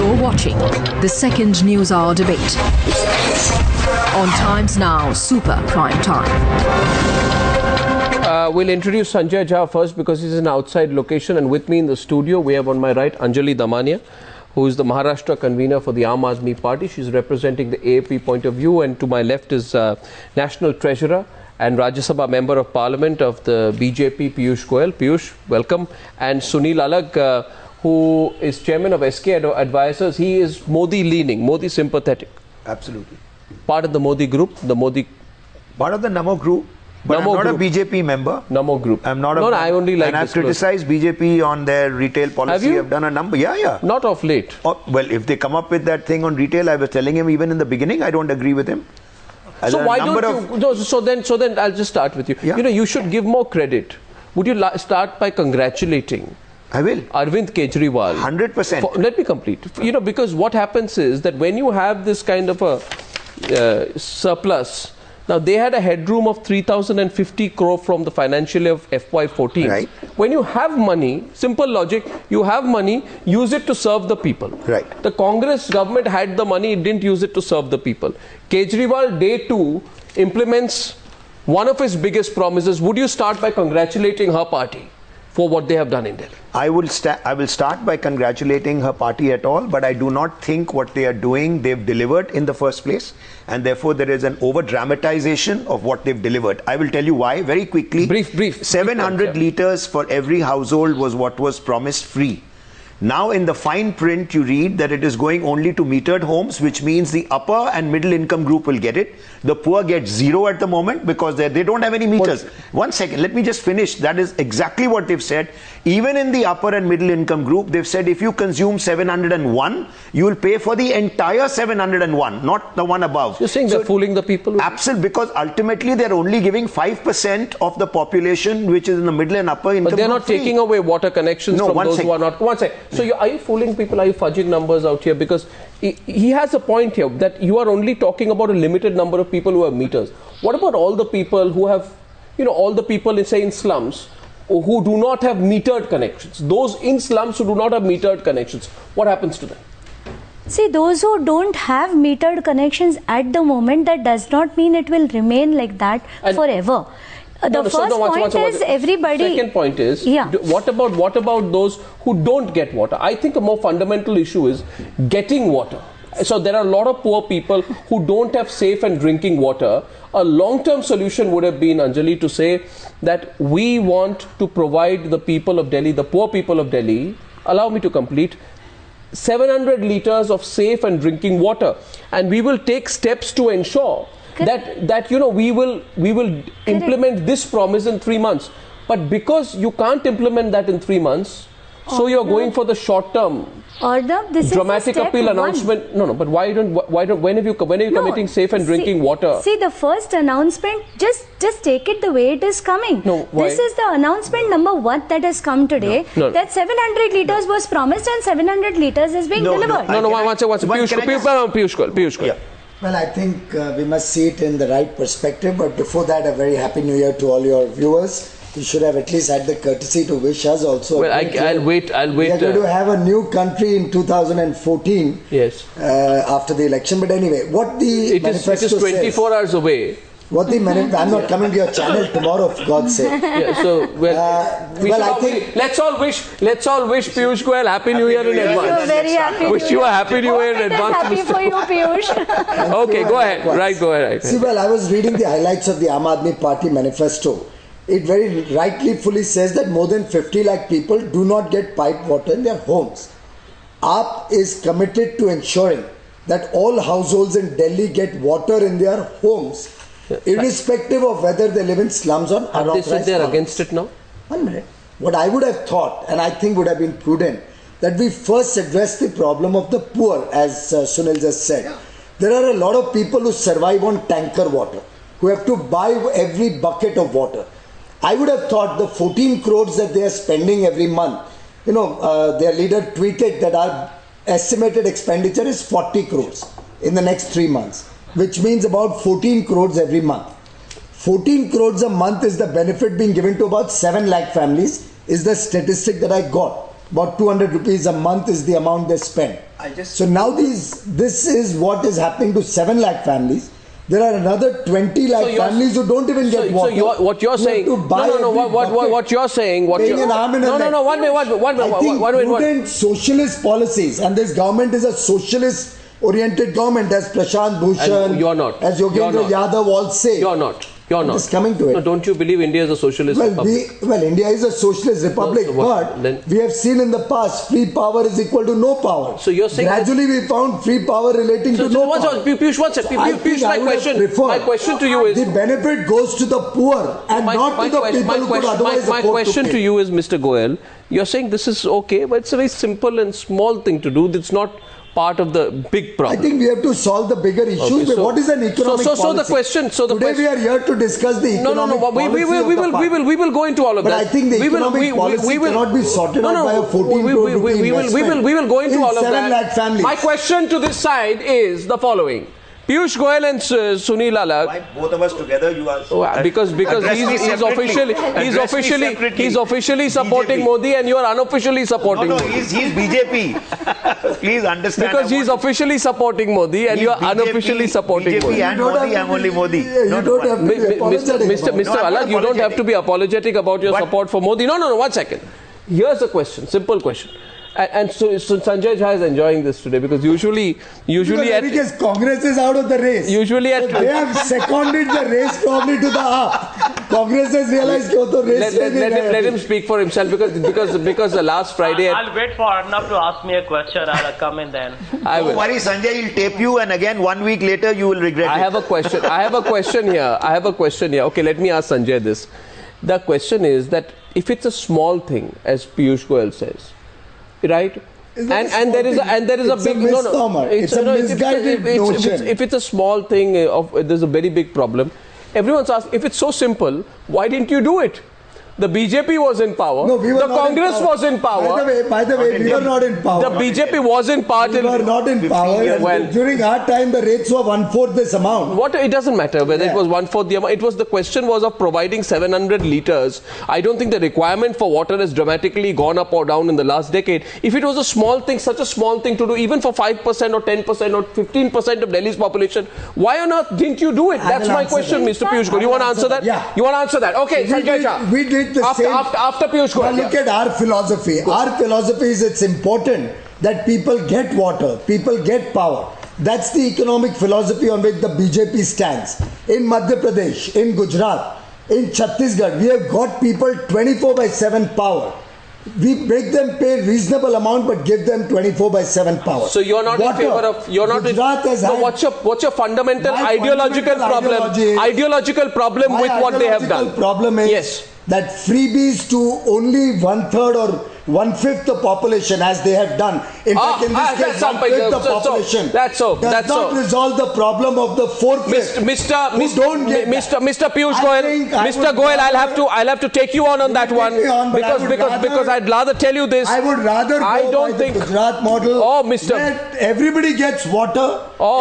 You're watching the second news hour debate on Times Now Super Prime Time. We'll introduce Sanjay Jha first because he's in an outside location, and with me in the studio we have on my right Anjali Damania, who is the Maharashtra convener for the Aam Aadmi Party. She's representing the AAP point of view, and to my left is National Treasurer and Rajya Sabha Member of Parliament of the BJP, Piyush Goyal. Piyush, welcome. And Sunil Alag, who is chairman of SK Advisors. He is Modi leaning, Modi sympathetic. Absolutely. Part of the Modi group, Part of the Namo group. But Namo I'm not group. a BJP member. Namo group. I'm not a. No, I only like. And I've criticized BJP on their retail policy. Have you? I've done a number. Yeah. Not of late. Oh, well, if they come up with that thing on retail, I was telling him even in the beginning, I don't agree with him. So why don't you? No, so then I'll just start with you. Yeah. You know, you should give more credit. Would you start by congratulating? I will. Arvind Kejriwal. 100%. Let me complete. You know, because what happens is that when you have this kind of a surplus. Now, they had a headroom of 3,050 crore from the financial year of FY14. Right. When you have money, simple logic, you have money, use it to serve the people. Right. The Congress government had the money, it didn't use it to serve the people. Kejriwal, day 2, implements one of his biggest promises. Would you start by congratulating her party for what they have done in Delhi? I will start by congratulating her party at all, but I do not think what they are doing, they've delivered in the first place, and therefore there is an over-dramatization of what they've delivered. I will tell you why very quickly. Brief. 700 litres for every household was what was promised free. Now in the fine print you read that it is going only to metered homes, which means the upper and middle income group will get it. The poor get zero at the moment because they don't have any meters. One second, let me just finish. That is exactly what they've said. Even in the upper and middle income group, they've said if you consume 701, you will pay for the entire 701, not the one above. You're saying they're fooling the people? Absolutely, because ultimately they're only giving 5% of the population which is in the middle and upper income. But they're not taking away water connections from those who are not. One second. So are you fooling people? Are you fudging numbers out here? Because he has a point here that you are only talking about a limited number of people who have meters. What about all the people who have, all the people, say, in slums who do not have metered connections? Those in slums who do not have metered connections, what happens to them? See, those who don't have metered connections at the moment, that does not mean it will remain like that forever. The first point is everybody. Second point is, what about those who don't get water? I think a more fundamental issue is getting water. So there are a lot of poor people who don't have safe and drinking water. A long-term solution would have been, Anjali, to say that we want to provide the people of Delhi, the poor people of Delhi, allow me to complete, 700 litres of safe and drinking water, and we will take steps to ensure that we will implement this promise in 3 months. But because you can't implement that in 3 months, so you're going for the short term dramatic appeal announcement. No, but why don't when are you committing safe and drinking water? See, the first announcement, just take it the way it is coming. No, why? This is the announcement number 1 that has come today. No. That 700 litres was promised and 700 litres is being delivered. Piyush Goyal. Yeah. Well, I think we must see it in the right perspective, but before that, a very happy new year to all your viewers. You should have at least had the courtesy to wish us also. Well, I'll wait. We are going to have a new country in 2014. Yes. After the election, but anyway, what the manifesto it is 24 hours away. What the I'm not coming to your channel tomorrow, for God's sake. Yeah, so let's all wish Piyush Goyal happy New Year in advance. Very happy. Wish you a happy New Year in advance. Happy for you, Piyush. Okay, go ahead. Right, go ahead. See, well, I was reading the highlights of the Aam Aadmi Party manifesto. It very rightly says that more than 50 lakh people do not get piped water in their homes. AAP is committed to ensuring that all households in Delhi get water in their homes, irrespective of whether they live in slums or unauthorized. They said they are against it now? 1 minute. What I would have thought, and I think would have been prudent, that we first address the problem of the poor, as Sunil just said. There are a lot of people who survive on tanker water, who have to buy every bucket of water. I would have thought the 14 crores that they are spending every month, their leader tweeted that our estimated expenditure is 40 crores in the next 3 months, which means about 14 crores every month. 14 crores a month is the benefit being given to about 7 lakh families, is the statistic that I got. about 200 rupees a month is the amount they spend. So now this is what is happening to 7 lakh families. There are another 20 lakh families who don't even get water. So what you're saying? What you're saying? One minute. Prudent socialist policies, and this government is a socialist-oriented government, as Prashant Bhushan, you're not. As Yogendra Yadav all say. You're not. You're not. Just coming to it. No, don't you believe India is a socialist republic? India is a socialist republic, but we have seen in the past free power is equal to no power. So you're saying gradually we found free power relating to no power. Piyush, my question to you is the benefit goes to the poor and not to the people who could otherwise afford to pay. My question to you is, Mr. Goyal, you're saying this is okay, but it's a very simple and small thing to do. It's not part of the big problem. I think we have to solve the bigger issues. Okay, so what is an economic policy? So the question. Today we are here to discuss the economic policy. We will go into all of that. But I think the economic policy cannot be sorted out by a 14 crore rupee investment. We will go into all of that. 7 lakh families. My question to this side is the following. Piyush Goyal and Sunil Alagh. Why both of us together? You are because he's officially supporting BJP. Modi and you are unofficially supporting Modi. he's BJP. Please understand. Because he's officially supporting Modi and you are unofficially supporting BJP Modi. and Modi. I'm only Modi. You don't have to be apologetic. Mr. Alagh, you don't have to be apologetic about your support for Modi. No, 1 second. Here's a question, simple question. And so Sanjay Jha is enjoying this today because usually because Congress is out of the race. They have seconded the race probably to the AAP. Congress has realized let him speak for himself because the last Friday. I'll wait for Arnab to ask me a question. I'll come in then. Don't worry, Sanjay, he'll tape you, and again 1 week later you will regret it. I have a question here. Okay, let me ask Sanjay this. The question is that if it's a small thing, as Piyush Goyal says, right? And there is a big misnomer. It's a misguided notion. If it's a small thing, there's a very big problem. Everyone's asked, if it's so simple, why didn't you do it? The BJP was in power. No, we were the Congress was in power. By the way, we were not in power. The BJP was in power. We were not in power. Well, during our time, the rates were 1/4 this amount. It doesn't matter whether it was 1/4 the amount. The question was of providing 700 liters. I don't think the requirement for water has dramatically gone up or down in the last decade. If it was a small thing, such a small thing to do, even for 5% or 10% or 15% of Delhi's population, why on earth didn't you do it? That's my question, Mr. Piyush Goyal. You want to answer that? Yeah. You want to answer that? Okay, Sanjay Jha. We did the same. After Piyush Goyal. Now look at our philosophy. Our philosophy is it's important that people get water, people get power. That's the economic philosophy on which the BJP stands. In Madhya Pradesh, in Gujarat, in Chhattisgarh, we have got people 24/7 power. We make them pay reasonable amount, but give them 24/7 power. So you're not in favor of. You're not. What's your fundamental ideological problem? Ideological problem with what they have done. Problem is that freebies to only 1/3 or 1/5 the population, as they have done. In fact, in this case, 1/5 the population does not resolve the problem of the 4/5. Mr. Piyush Goyal, Mr. Goyal, I'll have to take you on that one because I'd rather tell you this. I would rather go by the Gujarat model. Where everybody gets water,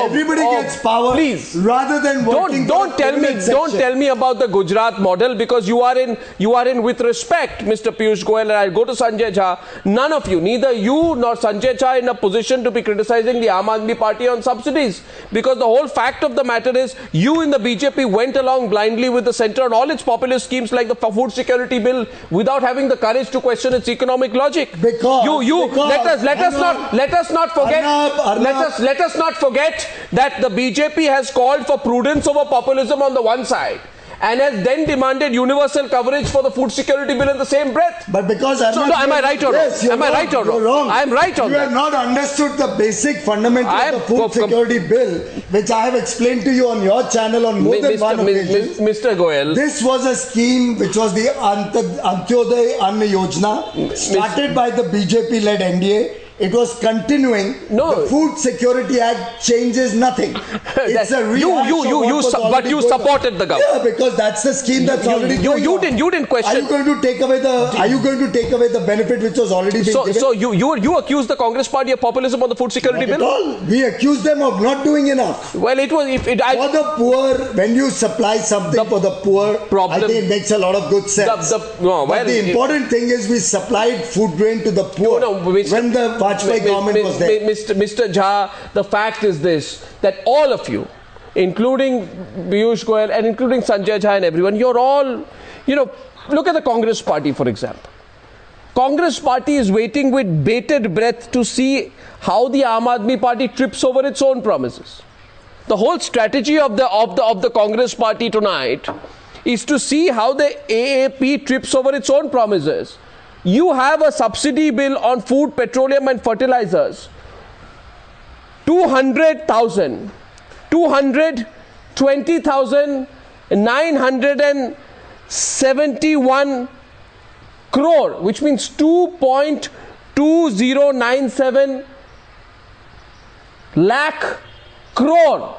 everybody gets power. Please, rather than don't tell me about the Gujarat model, because you are in with respect, Mr. Piyush Goyal, and I'll go to Sanjay Jha. None of you, neither you nor Sanjay Jha, in a position to be criticizing the Aam Aadmi Party on subsidies, because the whole fact of the matter is you in the BJP went along blindly with the centre on all its populist schemes like the food security bill without having the courage to question its economic logic. Let us not forget that the BJP has called for prudence over populism on the one side, and has then demanded universal coverage for the food security bill in the same breath. But because am I right or wrong? Am I right or wrong? I am right on that. You have not understood the basic fundamental of the food security bill, which I have explained to you on your channel on more than one occasion. Mr. Goyal, this was a scheme which was the Antyodaya Anna Yojana, started by the BJP-led NDA. it was continuing. No. The Food Security Act changes nothing. It's a but you supported the government. Yeah, because that's the scheme that's already going on. You didn't question. Are you going to take away the benefit which was already being given? So you accused the Congress party of populism on the food security Not bill? at all. We accused them of not doing enough. Well, it was For the poor, when you supply something for the poor, I think it makes a lot of good sense. But the important thing is we supplied food grain to the poor when the Vajpayee government was there. Mr. Jha, the fact is this, that all of you, including Piyush Goyal and including Sanjay Jha and everyone, you're all, look at the Congress party, for example. Congress party is waiting with bated breath to see how the Aam Aadmi party trips over its own promises. The whole strategy of the Congress party tonight is to see how the AAP trips over its own promises. You have a subsidy bill on food, petroleum and fertilizers. 220,971 crore, which means 2.2097 lakh crore.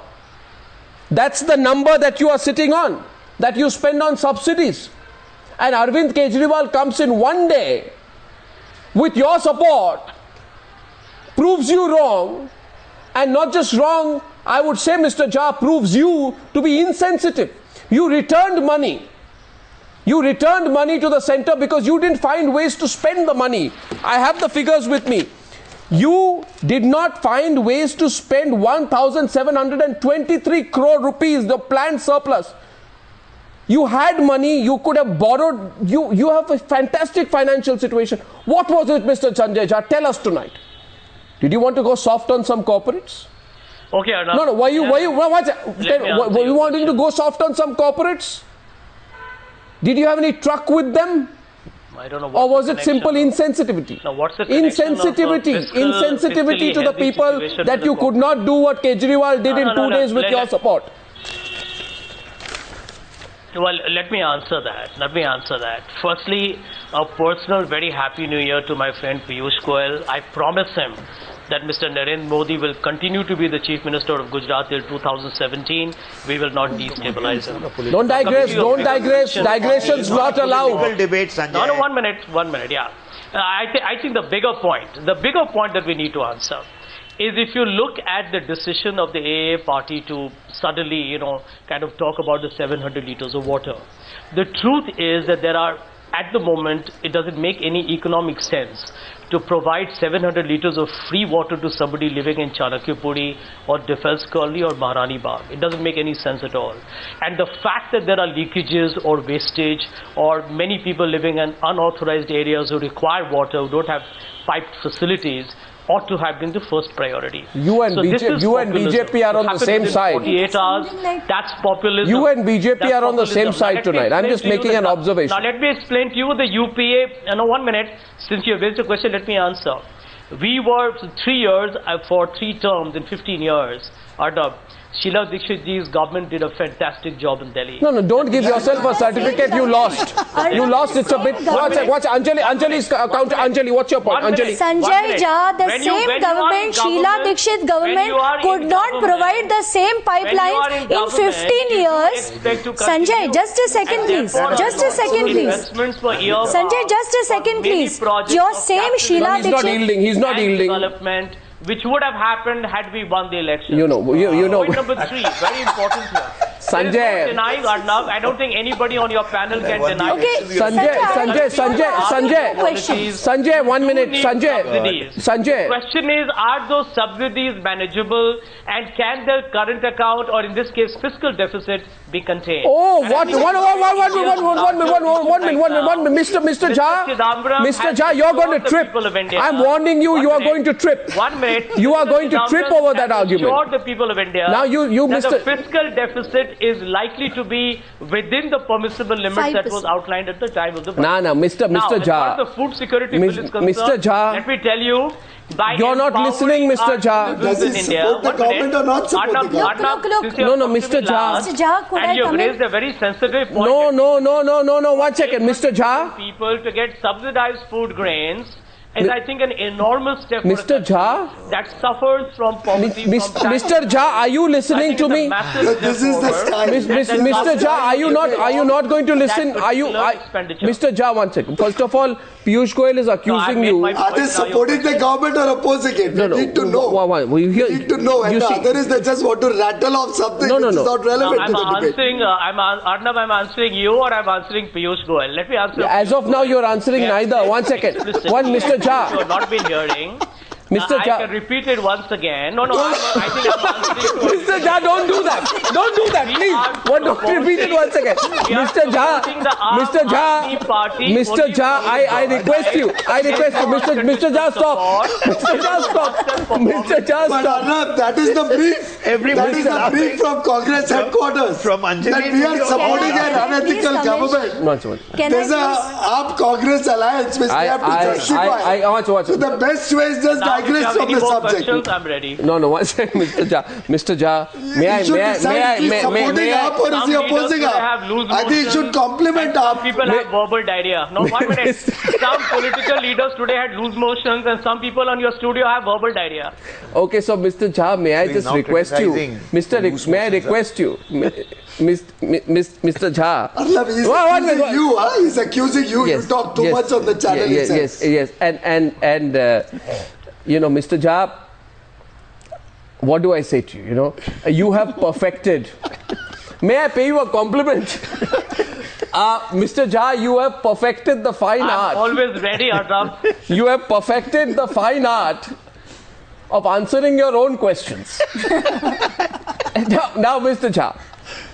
That's the number that you are sitting on, that you spend on subsidies. And Arvind Kejriwal comes in one day with your support, proves you wrong, and not just wrong, I would say, Mr. Jha, proves you to be insensitive. You returned money. You returned money to the center because you didn't find ways to spend the money. I have the figures with me. You did not find ways to spend 1,723 crore rupees, the planned surplus. You had money, you could have borrowed, you have a fantastic financial situation. What was it, Mr. Sanjay Jha? Tell us tonight. Did you want to go soft on some corporates? Okay, Arnab. No, were you wanting to go soft on some corporates? Did you have any truck with them? I don't know. Or was it simple insensitivity? Now, what's the insensitivity to the people that you could not do what Kejriwal did in 2 days with your support? Well, let me answer that. Firstly, a personal very happy new year to my friend Piyush Goyal. I promise him that Mr. Narendra Modi will continue to be the Chief Minister of Gujarat till 2017. We will not destabilize him. Don't digress. Digression's not allowed. Debate, Sanjay. No, 1 minute, yeah. I think the bigger point that we need to answer is if you look at the decision of the AA party to suddenly, kind of talk about the 700 liters of water. The truth is that there are, at the moment, it doesn't make any economic sense to provide 700 liters of free water to somebody living in Chanakyapuri or Defense Colony or Maharani Bagh. It doesn't make any sense at all. And the fact that there are leakages or wastage or many people living in unauthorized areas who require water, who don't have piped facilities, ought to have been the first priority. You and BJP are on the same side. 48 hours, that's populism. You and BJP are on the same side tonight. I'm just making an observation. Now let me explain to you the UPA. 1 minute. Since you have raised a question, let me answer. We were 3 years for 3 terms in 15 years. Sheila Dikshit ji's government did a fantastic job in Delhi. No, don't give yourself a certificate. You lost. It's a bit. Watch Anjali's counter. Anjali, what's your point? Anjali. Sanjay Jha, the same government, Sheila Dikshit government could not provide the same pipelines in 15 years. Sanjay, just a second, please. Sanjay, just a second, please. Your same Sheila Dikshit. He's not yielding. Development, which would have happened had we won the election. Point number 3, very important here. Sanjay. Denying Arnab, I don't think anybody on your panel can deny. Okay, Sanjay, 1 minute. Sanjay. The question is, are those subsidies manageable and can the current account or in this case fiscal deficit be contained? Oh, one minute, Mr. Jha, you're going to trip. I'm warning you, you are going to trip. 1 minute. You are going to trip over that argument. Assured the people of India now that the fiscal deficit is likely to be within the permissible limits that was outlined at the time of the budget. Mr. Jha. The food security bill is concerned, Mr. Jha. let me tell you, you're not listening, Mr. Jha. Does he support the government or not support the government? No, Mr. Jha. And you have raised a very sensitive point. No. 1 second, Mr. Jha. People to get subsidized food grains is, I think, an enormous step for Mr. a country Jha? that suffers from poverty. Mr. Jha, are you listening to me? This is the style. Mr. Jha, are you not going to listen? Mr. Jha, one second. First of all, Piyush Goyal is accusing you. Are they supporting the government or opposing it? We need to know. We need to know. And the other is they just want to rattle off something which is not relevant to the debate. Arnab, I'm answering you or I'm answering Piyush Goyal. Let me answer. As of now, you're answering neither. One second. Mr. Jha. You have not been hearing. Mr. Jha. I can repeat it once again. No, I think I'm answering to Mr. Jha, don't do that. Don't do that, please. Don't repeat it once again. Mr. Jha, Mr. Jha, I request you. Mr. Jha, stop. Mr. Jha, stop. Mr. Jha, But stop. Arnab, that is the brief. Everybody That is the brief from Congress headquarters. From Anjali. That we are supporting an unethical government. One. There's a AAP Congress alliance which we have to justify. So the best way is just digress from the subject. I'm ready. No, one second, Mr. Jha. Mr. Jha, may I? Supporting AAP or is he opposing AAP? I think he should compliment AAP. People have verbal diarrhea. No, 1 minute. Some political leaders today had loose motions and some people on your studio have verbal diarrhea. Okay, so Mr. Jha, may I just request you? May I request you? Mr. Jha. Arnab, he's accusing you. You talk too much on the channel. Yes. And Mr. Jha, what do I say to you? You have perfected. May I pay you a compliment? Mr. Jha, you have perfected the fine art. I'm always ready, Arnab. You have perfected the fine art of answering your own questions. Now, Mr. Jha.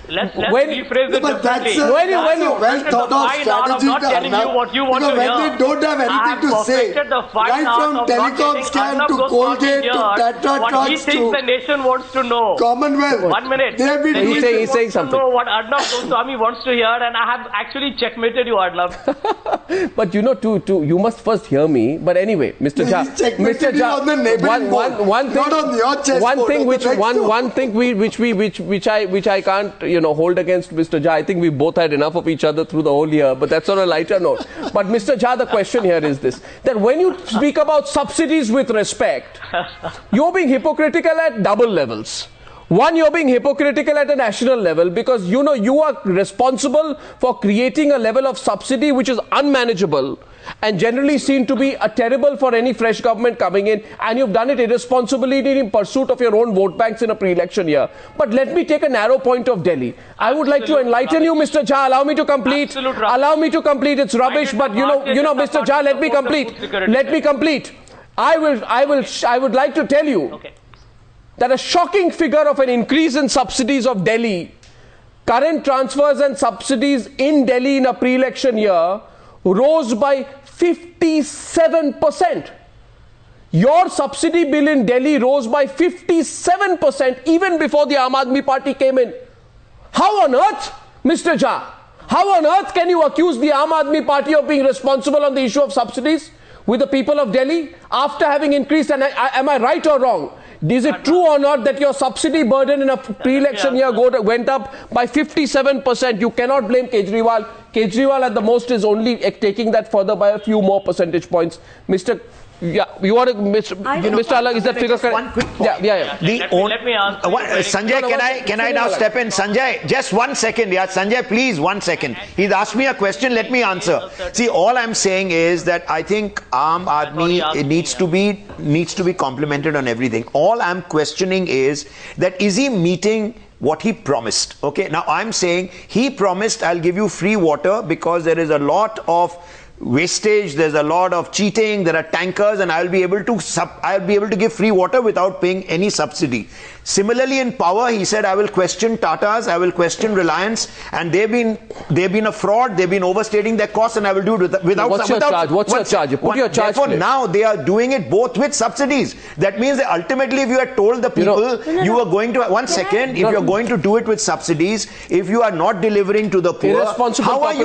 Let's rephrase it But that's differently. a well thought out strategy. I'm not telling you what you want to hear. When they don't have anything to say, right from telecom scan to Colgate to Tata what he Trucks thinks to the nation wants to know. Commonwealth. 1 minute. They have been He's saying something. Know what Arnab Goswami wants to hear, and I have actually checkmated you, Arnab. But you must first hear me. But anyway, Mr. Jha, Mr. Jha, on the neighboring one thing, not on your chessboard. One thing which I can't hold against Mr. Jha. I think we both had enough of each other through the whole year, but that's on a lighter note. But Mr. Jha, the question here is this: that when you speak about subsidies with respect, you're being hypocritical at double levels. One, you're being hypocritical at a national level because you are responsible for creating a level of subsidy which is unmanageable and generally seen to be terrible for any fresh government coming in, and you've done it irresponsibly in pursuit of your own vote banks in a pre-election year. But let me take a narrow point of Delhi. I would like to enlighten you, Mr. Jha. Allow me to complete. Allow me to complete. It's rubbish, but Mr. Jha, let me complete. Let me complete. I would like to tell you that a shocking figure of an increase in subsidies of Delhi, current transfers and subsidies in Delhi in a pre-election year rose by 57%. Your subsidy bill in Delhi rose by 57% even before the Aam Aadmi Party came in. How on earth, Mr. Jha, how on earth can you accuse the Aam Aadmi Party of being responsible on the issue of subsidies with the people of Delhi after having increased? And am I right or wrong? Is it true or not that your subsidy burden in a pre-election year went up by 57%? You cannot blame Kejriwal. Kejriwal at the most is only taking that further by a few more percentage points. Mr. Alag, is that figure correct? One quick point. Let me answer. Sanjay, can I now step in? Sanjay, just 1 second. Yeah, Sanjay, please, 1 second. He's asked me a question. Let me answer. See, all I'm saying is that I think Aam Aadmi needs to be complimented on everything. All I'm questioning is that is he meeting what he promised? Okay, now I'm saying he promised I'll give you free water because there is a lot of wastage, there's a lot of cheating, there are tankers, and I'll be able to give free water without paying any subsidy. Similarly, in power, he said, I will question Tatas, I will question Reliance, and they've been a fraud, they've been overstating their costs, and I will do it without. What's your charge? What's your charge? You put your charge. Therefore, now they are doing it both with subsidies. That means that ultimately, if you had told the people you are going to if you're going to do it with subsidies, if you are not delivering to the poor, how are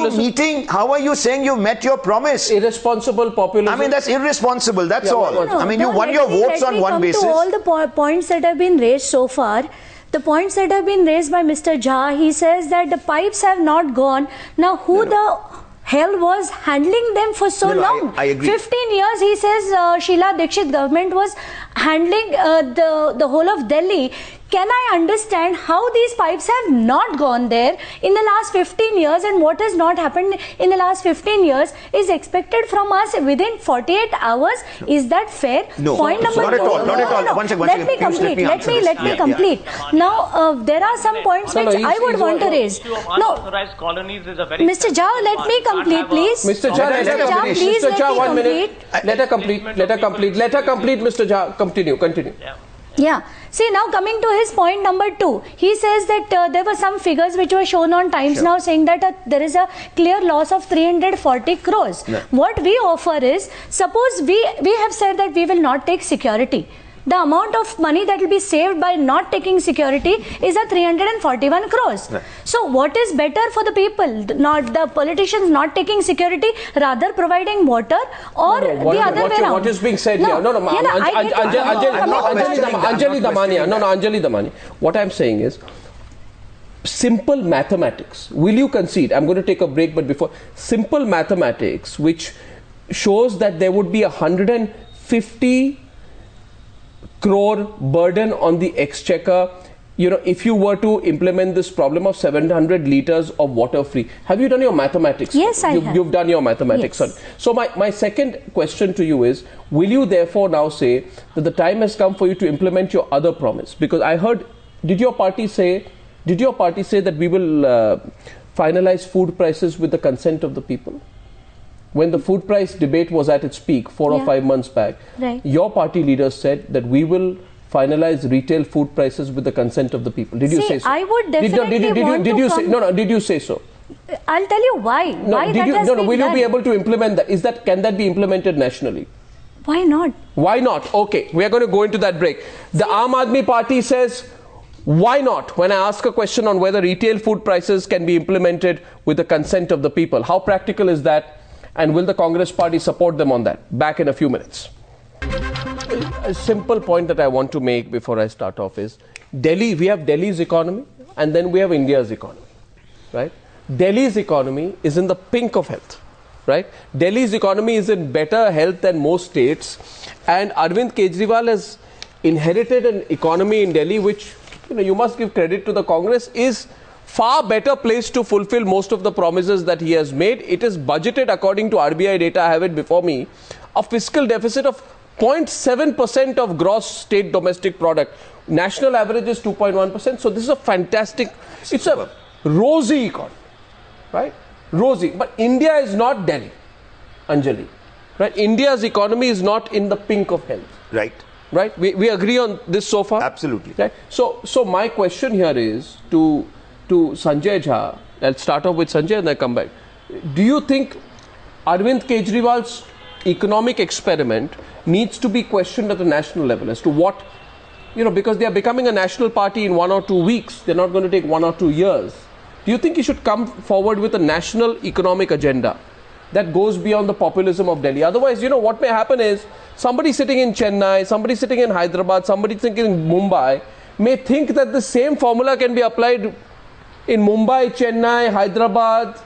you saying you met your promise? Irresponsible populism. I mean, that's irresponsible. That's all. I mean, you won your votes on one basis. To all the points that have been raised so far, the points that have been raised by Mr. Jha, he says that the pipes have not gone. Now, who the hell was handling them for so long? I agree. 15 years, he says, Sheila Dikshit government was handling the whole of Delhi. Can I understand how these pipes have not gone there in the last 15 years, and what has not happened in the last 15 years is expected from us within 48 hours? Is that fair? No, Point number not at all. two. Not at all. No. One second. Let me complete. Let me complete. Now, there are some points which I would want to raise. No, colonies is a very Mr. Jha, let me complete, please. Mr. Jha, let her complete. please Mr. let Jha, me 1 minute. complete. Let her complete. Let her complete. Let her complete, Mr. Jha. Continue. Yeah. See, now coming to his point number 2, he says that there were some figures which were shown on Times Now saying that there is a clear loss of 340 crores. No. What we offer is, suppose we have said that we will not take security. The amount of money that will be saved by not taking security is a 341 crores. Right. So what is better for the people? Not the politicians not taking security, rather providing water, or the other way around? What is being said here? Anjali Damania. What I'm saying is, simple mathematics. Will you concede? I'm going to take a break, but before, simple mathematics, which shows that there would be 150 crore burden on the exchequer, if you were to implement this problem of 700 liters of water free. Have you done your mathematics? Yes, I have. You've done your mathematics. Yes. So my second question to you is, will you therefore now say that the time has come for you to implement your other promise? Because I heard, did your party say that we will finalize food prices with the consent of the people? When the food price debate was at its peak 4 or 5 months back, right, your party leaders said that we will finalize retail food prices with the consent of the people. Did you say so? I would definitely want to come. Did you say so? I'll tell you why. Will you be able to implement that? Can that be implemented nationally? Why not? Why not? Okay, we are going to go into that break. The Aam Aadmi Party says, why not? When I ask a question on whether retail food prices can be implemented with the consent of the people, how practical is that? And will the Congress party support them on that? Back in a few minutes. A simple point that I want to make before I start off is, Delhi, we have Delhi's economy and then we have India's economy, right? Delhi's economy is in the pink of health, right? Delhi's economy is in better health than most states, and Arvind Kejriwal has inherited an economy in Delhi which, you must give credit to the Congress, is far better placed to fulfill most of the promises that he has made. It is budgeted, according to RBI data, I have it before me, a fiscal deficit of 0.7% of gross state domestic product. National average is 2.1%. So this is a fantastic, it's a rosy economy, right? Rosy. But India is not Delhi, Anjali, right? India's economy is not in the pink of health. Right. Right? We agree on this so far? Absolutely. Right? So my question here is to Sanjay Jha. I'll start off with Sanjay and then come back. Do you think Arvind Kejriwal's economic experiment needs to be questioned at the national level as to what, because they are becoming a national party in 1 or 2 weeks, they're not going to take 1 or 2 years. Do you think he should come forward with a national economic agenda that goes beyond the populism of Delhi? Otherwise, what may happen is somebody sitting in Chennai, somebody sitting in Hyderabad, somebody sitting in Mumbai may think that the same formula can be applied in Mumbai, Chennai, Hyderabad,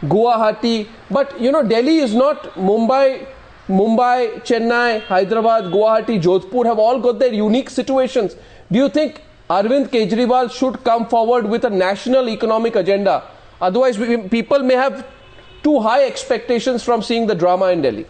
Guwahati. But Delhi is not Mumbai, Chennai, Hyderabad, Guwahati, Jodhpur have all got their unique situations. Do you think Arvind Kejriwal should come forward with a national economic agenda? Otherwise, people may have too high expectations from seeing the drama in Delhi.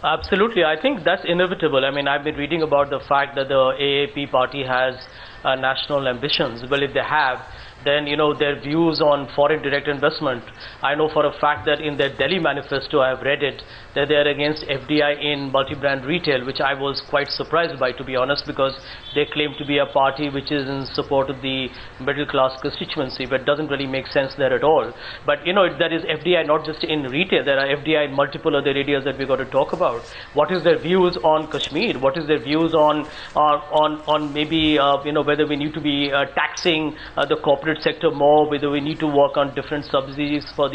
Absolutely. I think that's inevitable. I mean, I've been reading about the fact that the AAP party has national ambitions. Well, if they have, then, their views on foreign direct investment, I know for a fact that in their Delhi manifesto, I've read it, that they are against FDI in multi-brand retail, which I was quite surprised by, to be honest, because they claim to be a party which is in support of the middle-class constituency, but doesn't really make sense there at all. But, there is FDI not just in retail, there are FDI in multiple other areas that we've got to talk about. What is their views on Kashmir? What is their views on maybe, whether we need to be taxing the corporate corporate sector more, whether we need to work on different subsidies for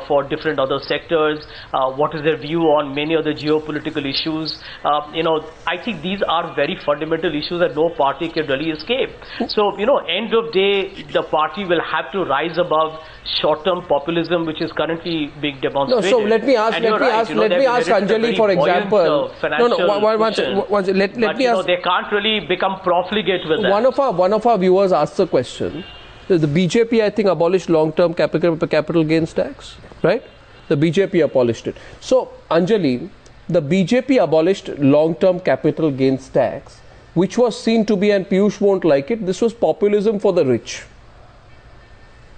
for different other sectors, what is their view on many other geopolitical issues. I think these are very fundamental issues that no party can really escape. So, end of day, the party will have to rise above short-term populism, which is currently being demonstrated. No, so let me ask Anjali, for example. Let me ask. They can't really become profligate with that. One of our viewers asked the question. The BJP, I think, abolished long-term capital gains tax, right? The BJP abolished it. So, Anjali, the BJP abolished long-term capital gains tax, which was seen to be, and Piyush won't like it, this was populism for the rich,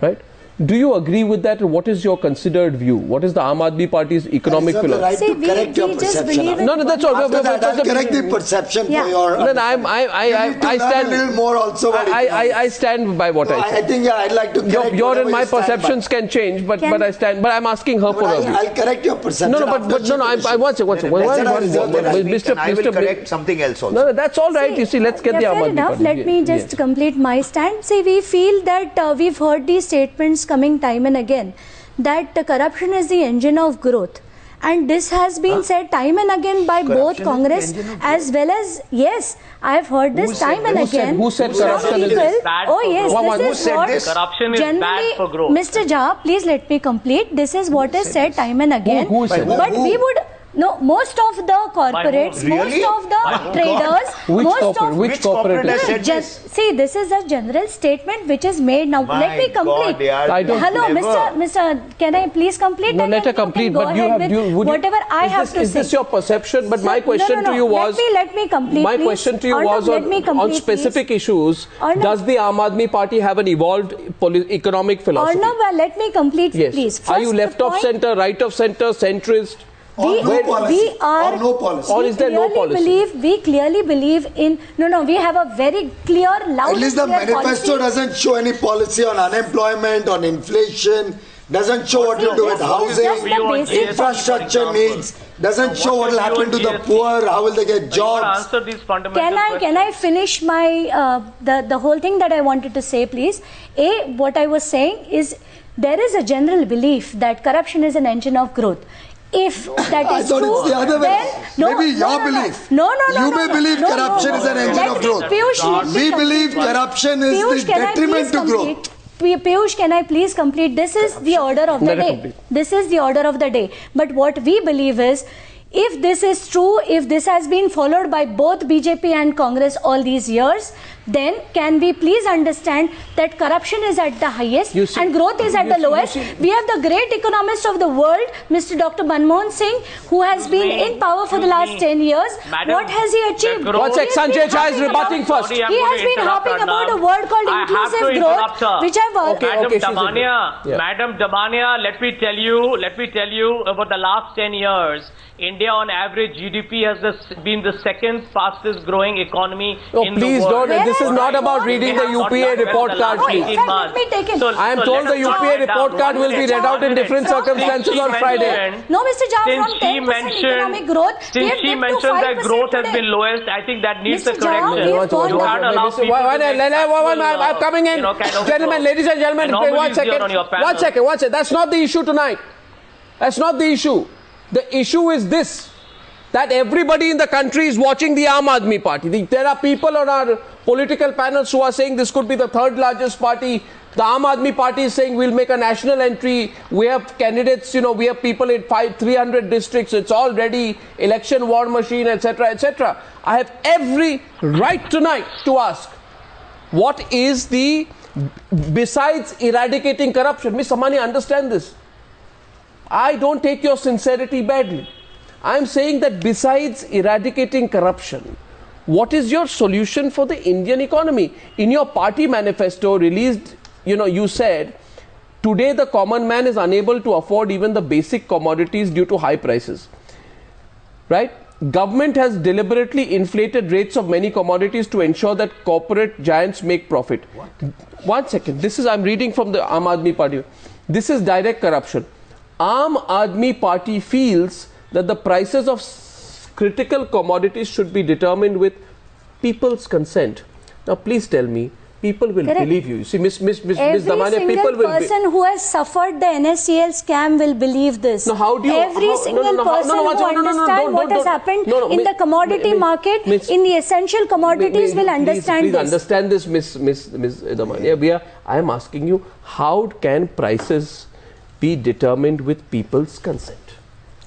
right? Do you agree with that? What is your considered view? What is the Aam Aadmi Party's economic philosophy? Right to correct your perception. No, that's all. After that, I'll correct the perception for your. No, I stand. A little more also. I stand by what I said. I think I'd like to correct. Your and my perceptions can change, but I stand. But I'm asking her for a view. I'll correct your perception. No. I want to. I will correct something else also. No, that's all right. You see, let's get the Aam Aadmi Party. Let me just complete my stand. See, we feel that we've heard these statements coming time and again, that corruption is the engine of growth, and this has been said time and again by both Congress as well as, yes, I have heard this time and again. Who said corruption is bad? Oh yes, this is what corruption is bad for growth. Mr. Jha, please let me complete. This is what is said time and again. Who said but we would. No, most of the corporates, Really? most of the traders, Which corporate has said this? See, this is a general statement which is made now. Let me complete. Hello, Mr. Can I please complete? No, let her complete. But you have whatever I have to say. Is this your perception? But my question to you was. Let me complete. My question to you was on specific issues. Does the Aam Aadmi Party have an evolved economic philosophy? Arnab, let me complete, please. Are you left of center, right of center, centrist? We are no policy. Or is there no policy? We clearly believe in. No. We have a very clear, loud. At least the manifesto doesn't show any policy on unemployment, on inflation. Doesn't show what to do with housing, infrastructure needs. Doesn't show what will happen to the poor. How will they get jobs? Answer these fundamental Can I finish my the whole thing that I wanted to say, please? What I was saying is there is a general belief that corruption is an engine of growth. If that is true, it's the other way. Maybe your belief. You may believe corruption is an engine of growth. We believe corruption is the detriment to growth. Piyush, can I please complete? This is the order of the day. This is the order of the day. But what we believe is, if this is true, if this has been followed by both BJP and Congress all these years, then can we please understand that corruption is at the highest and growth is at the lowest? We have the great economist of the world, Mr. Dr. Manmohan Singh, who has been in power for the last 10 years. What has he achieved? One sec, Sanjay Jha is rebutting first. He has been harping about a word called inclusive growth, which I've... Madam Damania, let me tell you, over the last 10 years, India on average GDP has been the second fastest growing economy in the world. This is not about reading the UPA report card, please. I am told the UPA report card will be read out in different circumstances on Friday. No, Mr. Jha, from 10% economic growth, since she mentioned that growth has been lowest, I think that needs a correction. You can't allow people I'm coming in. Gentlemen, ladies and gentlemen, one second. That's not the issue tonight. That's not the issue. The issue is this, that everybody in the country is watching the Aam Aadmi Party. There are people on our political panels who are saying this could be the third largest party. The Aam Aadmi Party is saying we'll make a national entry. We have candidates, we have people in 300 districts. It's all ready. Election war machine, etc., etc. I have every right tonight to ask, what is besides eradicating corruption? Ms. Samani, understand this. I don't take your sincerity badly. I am saying that besides eradicating corruption, what is your solution for the Indian economy? In your party manifesto released, you said, today the common man is unable to afford even the basic commodities due to high prices. Right? Government has deliberately inflated rates of many commodities to ensure that corporate giants make profit. What? 1 second. I'm reading from the Aam Aadmi Party. This is direct corruption. Aam Aadmi Party feels that the prices of critical commodities should be determined with people's consent. Now please tell me, people will believe you. You see, Miss Damania, people will. Every single person who has suffered the NSCL scam will believe this. No, how do you? Every single person who understands what has happened in the commodity market, in the essential commodities, will understand this. Please understand this, Miss Damania. I am asking you, how can prices be determined with people's consent?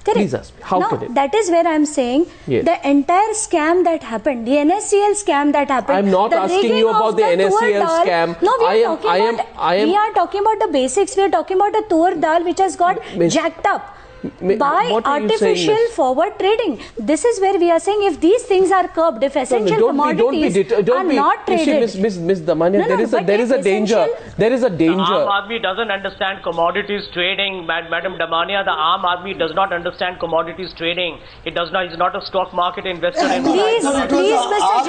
Correct. Please ask me. How can it? That is where I am saying the entire scam that happened, the NSCL scam that happened. I am not asking you about the NSCL scam. No, we are talking about the basics. We are talking about a tur dal which has got jacked up by artificial forward trading. This is where we are saying if these things are curbed, if essential commodities are not traded. Miss Damania, there is a danger. There is a danger. The Aam Aadmi doesn't understand commodities trading, Madam Damania. The Aam Aadmi does not understand commodities trading. It does not. It's not a stock market investor. Please, Mr.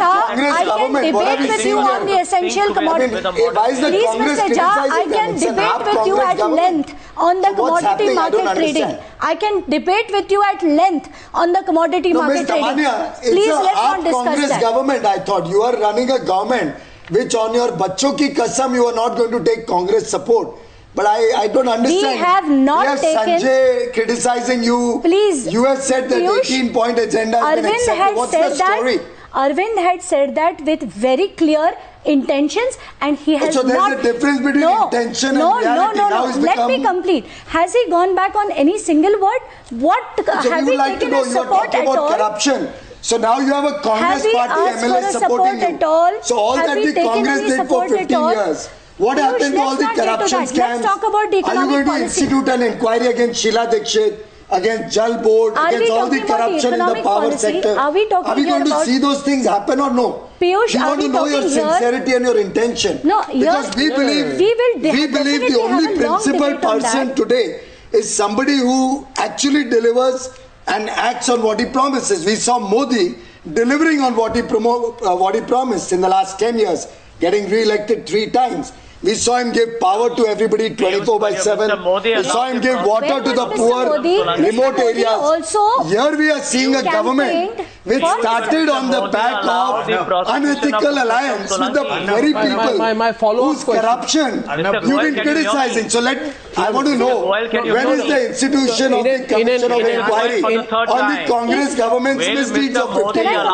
Jha, I can debate with you on the essential commodities. Please, Mr. Jha, I can debate with you at length on the commodity market trading. I can debate with you at length on the commodity market trading. Please, let's not discuss Congress that. government, I thought. You are running a government which on your bachcho ki kasam you are not going to take Congress support. But I don't understand. We have not taken... Sanjay criticizing you. Please. You have said that 18-point agenda has been accepted. What's the story? Arvind had said that with very clear intentions, and he has so there's a difference between intention and reality. Let me complete. Has he gone back on any single word? What so have we taken as support at all? Corruption. So now you have a Congress party MLA supporting you. So all that the Congress did for 15 years. What happened to all the corruption scams? Let's talk about the economic policy. Are you going to institute an inquiry against Sheila Dikshit, against Jal Board, against all the corruption in the power sector? Are we going to see those things happen or no? Piyush, we want to know your sincerity and your intention. No, because we believe the only principal person today is somebody who actually delivers and acts on what he promises. We saw Modi delivering on what he promised in the last 10 years, getting re-elected 3 times. We saw him give power to everybody 24/7. We saw him give water to the poor, remote areas. Here we are seeing a government which started on the back of unethical alliance with the very people whose corruption you've been criticizing. So I want to know, when is the institution of the Commission of Inquiry on the Congress government's misdeeds of 15 years?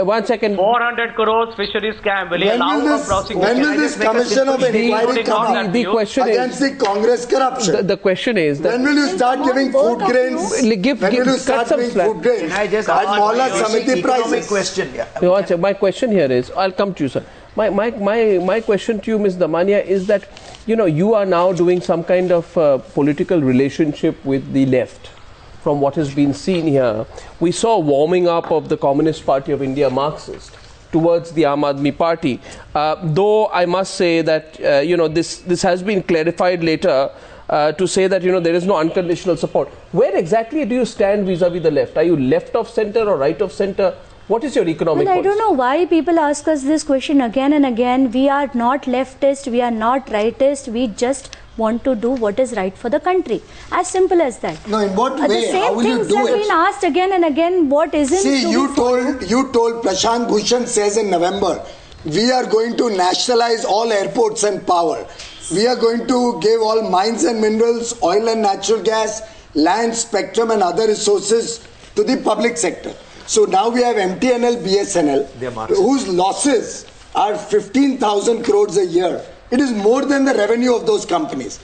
1 second. 400 crores fishery scam. Will when will this Commission of Inquiry come up against the Congress corruption? The question is that when will you start giving food grains? When will you start giving food grains? At Mohalla Samiti prices? My question here is, I'll come to you, sir. My question to you, Ms. Damania, is that you are now doing some kind of political relationship with the left. From what has been seen here, we saw warming up of the Communist Party of India, Marxist, towards the Aam Aadmi Party. Though I must say that this has been clarified later to say that there is no unconditional support. Where exactly do you stand vis-a-vis the left? Are you left of centre or right of centre? What is your economic policy? I don't know why people ask us this question again and again. We are not leftist, we are not rightist, we just want to do what is right for the country. As simple as that. No, in what way? The same How will you things do have it? been asked again and again. What isn't? See, you told Prashant Bhushan says in November, we are going to nationalize all airports and power. We are going to give all mines and minerals, oil and natural gas, land, spectrum and other resources to the public sector. So now we have MTNL, BSNL, whose losses are 15,000 crores a year. It is more than the revenue of those companies.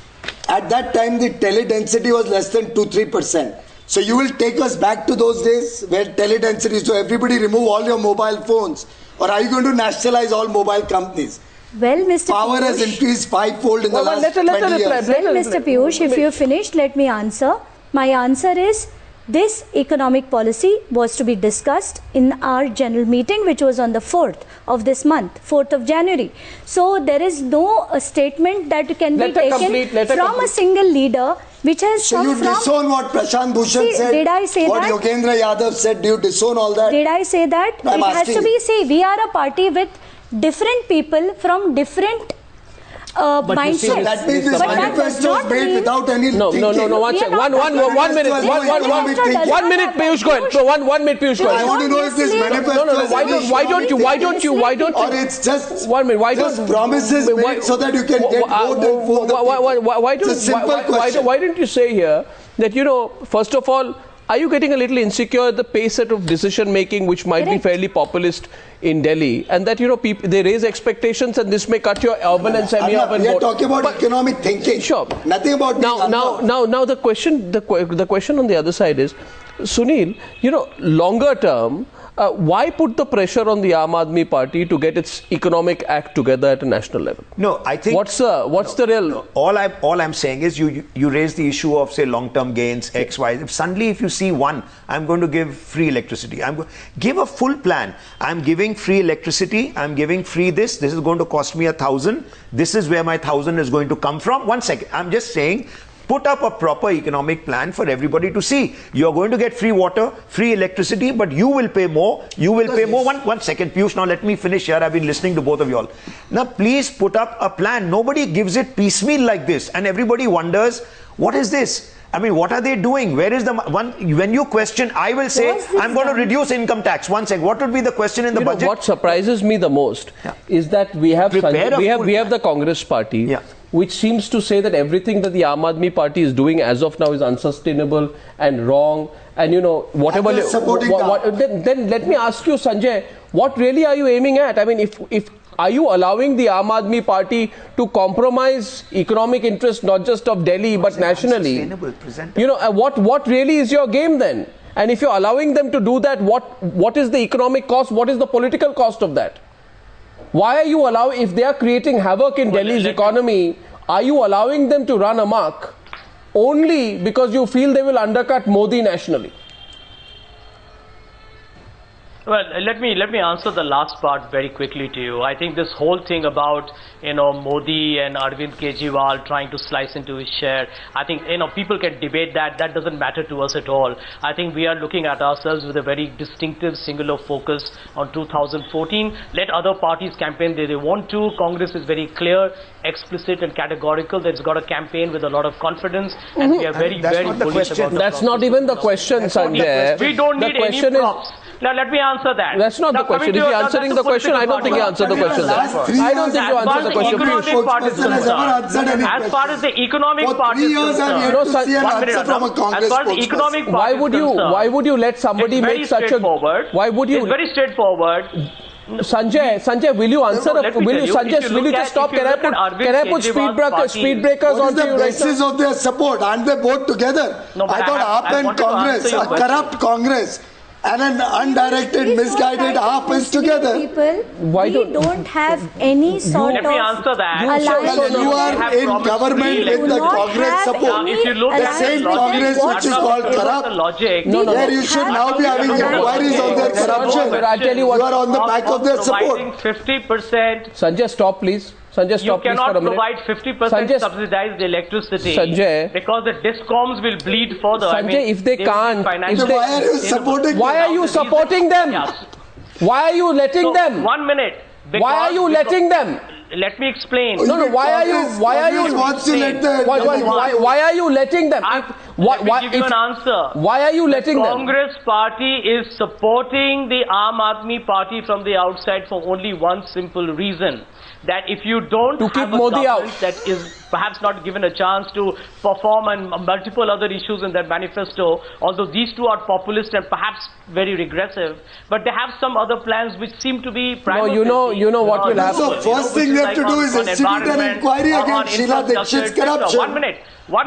At that time, the tele-density was less than 2-3%. So you will take us back to those days where tele-density, so everybody remove all your mobile phones. Or are you going to nationalize all mobile companies? Well, Mr. Power Piyush, has increased 5-fold in the last 20 years. Well, Mr. Piyush, if you finished, let me answer. My answer is, this economic policy was to be discussed in our general meeting, which was on the 4th of this month, 4th of January. So there is no statement that can be taken from a single leader, which has come from... So you disown what Prashant Bhushan said? Did I say what that? What Yogendra Yadav said, do you disown all that? Did I say that? It has to be, see, we are a party with different people from different mindset. That means this But that manifesto does is not made mean- without any No, thinking. one second. One minute. One minute, Piyush Goyal. No, one minute, Piyush Goyal. I want to know if this manifesto No. is Why don't you? or it's just 1 minute. Why just don't promises made so that you can get vote and fool the people. It's a simple question. Why don't you say here that, first of all, are you getting a little insecure at the pace of decision making, which might be fairly populist in Delhi, and that people they raise expectations, and this may cut your urban and semi-urban We are vote. talking about economic thinking. Sure. Nothing about Now the question on the other side is, Sunil, longer term, why put the pressure on the Aam Aadmi Party to get its economic act together at a national level? No, I think what's the real? No, all I'm saying is you raise the issue of, say, long-term gains, X, Y. If you see one, I'm going to give free electricity. Give a full plan. I'm giving free electricity. I'm giving free this. This is going to cost me 1,000. This is where my 1,000 is going to come from. 1 second. I'm just saying, put up a proper economic plan for everybody to see. You're going to get free water, free electricity, but you will pay more. You will pay more. One second, Piyush. Now let me finish here. I've been listening to both of you all. Now please put up a plan. Nobody gives it piecemeal like this, and everybody wonders, what is this? I mean, what are they doing? Where is the one? When you question, I will say, I'm going to reduce income tax. 1 second. What would be the question in the budget? What surprises me the most is that we have the Congress Party, which seems to say that everything that the Aam Aadmi Party is doing as of now is unsustainable and wrong. And whatever. Then let me ask you, Sanjay, what really are you aiming at? I mean, if are you allowing the Aam Aadmi Party to compromise economic interests, not just of Delhi but nationally? What really is your game then? And if you're allowing them to do that, what is the economic cost? What is the political cost of that? Why are you allowing, if they are creating havoc in Delhi's economy, are you allowing them to run amok only because you feel they will undercut Modi nationally? Well, let me answer the last part very quickly to you. I think this whole thing about Modi and Arvind Kejriwal trying to slice into his share, I think people can debate that. That doesn't matter to us at all. I think we are looking at ourselves with a very distinctive singular focus on 2014. Let other parties campaign they want to. Congress is very clear, explicit and categorical. That it's got a campaign with a lot of confidence, and we are very bullish about That's not even the question, Sanjay. We don't need any props. Now let me answer that. That's not the question. If you're answering the question, I don't think you answered the question. I don't think you answered the question. As far as the economic part is concerned, as far as the economic part is concerned, why would you let somebody make such a? Why would you? It's very straightforward. Sanjay, will you answer? Will you just stop? Can I put speed breakers on you? What is the basis of their support? Aren't they both together? I thought AAP and Congress, a corrupt Congress, and an undirected, misguided AAP is together. We don't have any sort of. Let me answer that. You are in government with the Congress support. If you look the at same Congress which you call corrupt, where you should now be having inquiries on their corruption. I'll tell you what. You are on the back of their support. 50%. Sanjay, stop please. Sanjay, stop you cannot please for a minute. provide 50% subsidized electricity, Sanjay, because the discoms will bleed further. Sanjay, if they can't, why are you supporting them? Why are you supporting them? Yes. Why are you letting them? 1 minute. Why are you letting them? Let me explain. Why are you letting them? Let me give you an answer. Why are you letting them? Congress party is supporting the Aam Aadmi Party from the outside for only one simple reason. That if you don't have a government that is perhaps not given a chance to perform and multiple other issues in their manifesto, although these two are populist and perhaps very regressive, but they have some other plans which seem to be private. You know what will happen. So first thing they have to do is institute an inquiry against Sheila Dikshit's corruption. 1 minute. What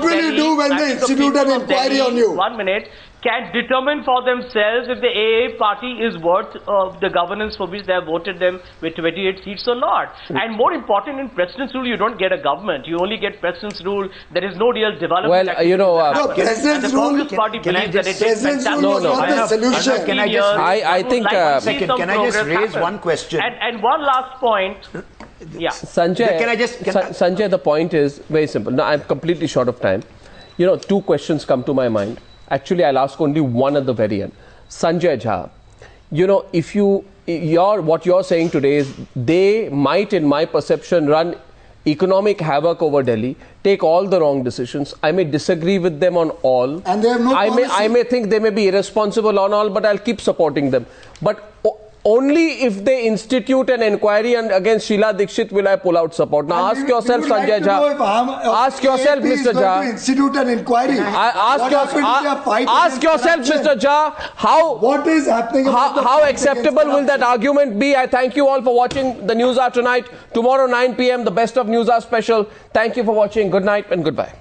will you do when they institute an inquiry on you? 1 minute. Can determine for themselves if the AA party is worth the governance for which they have voted them with 28 seats or not. And more important, in President's rule, you don't get a government. You only get President's rule. There is no real development. Well, President's rule. President's rule was not the solution. Can I just? I think. Can I just raise one question? And one last point. Yeah. Sanjay, Sanjay, the point is very simple. Now, I'm completely short of time. Two questions come to my mind. Actually, I'll ask only one at the very end. Sanjay Jha, if you what you're saying today is they might, in my perception, run economic havoc over Delhi, take all the wrong decisions. I may disagree with them on all. And they have no policy. I may think they may be irresponsible on all, but I'll keep supporting them. But only if they institute an inquiry against Sheila Dikshit will I pull out support. Now ask yourself, Sanjay Jha. Ask yourself, Mr. Jha. Institute an inquiry. Ask yourself, Mr. Jha, what is happening? How acceptable will that argument be? I thank you all for watching the News Hour tonight. Tomorrow 9 p.m. the Best of News Hour special. Thank you for watching. Good night and goodbye.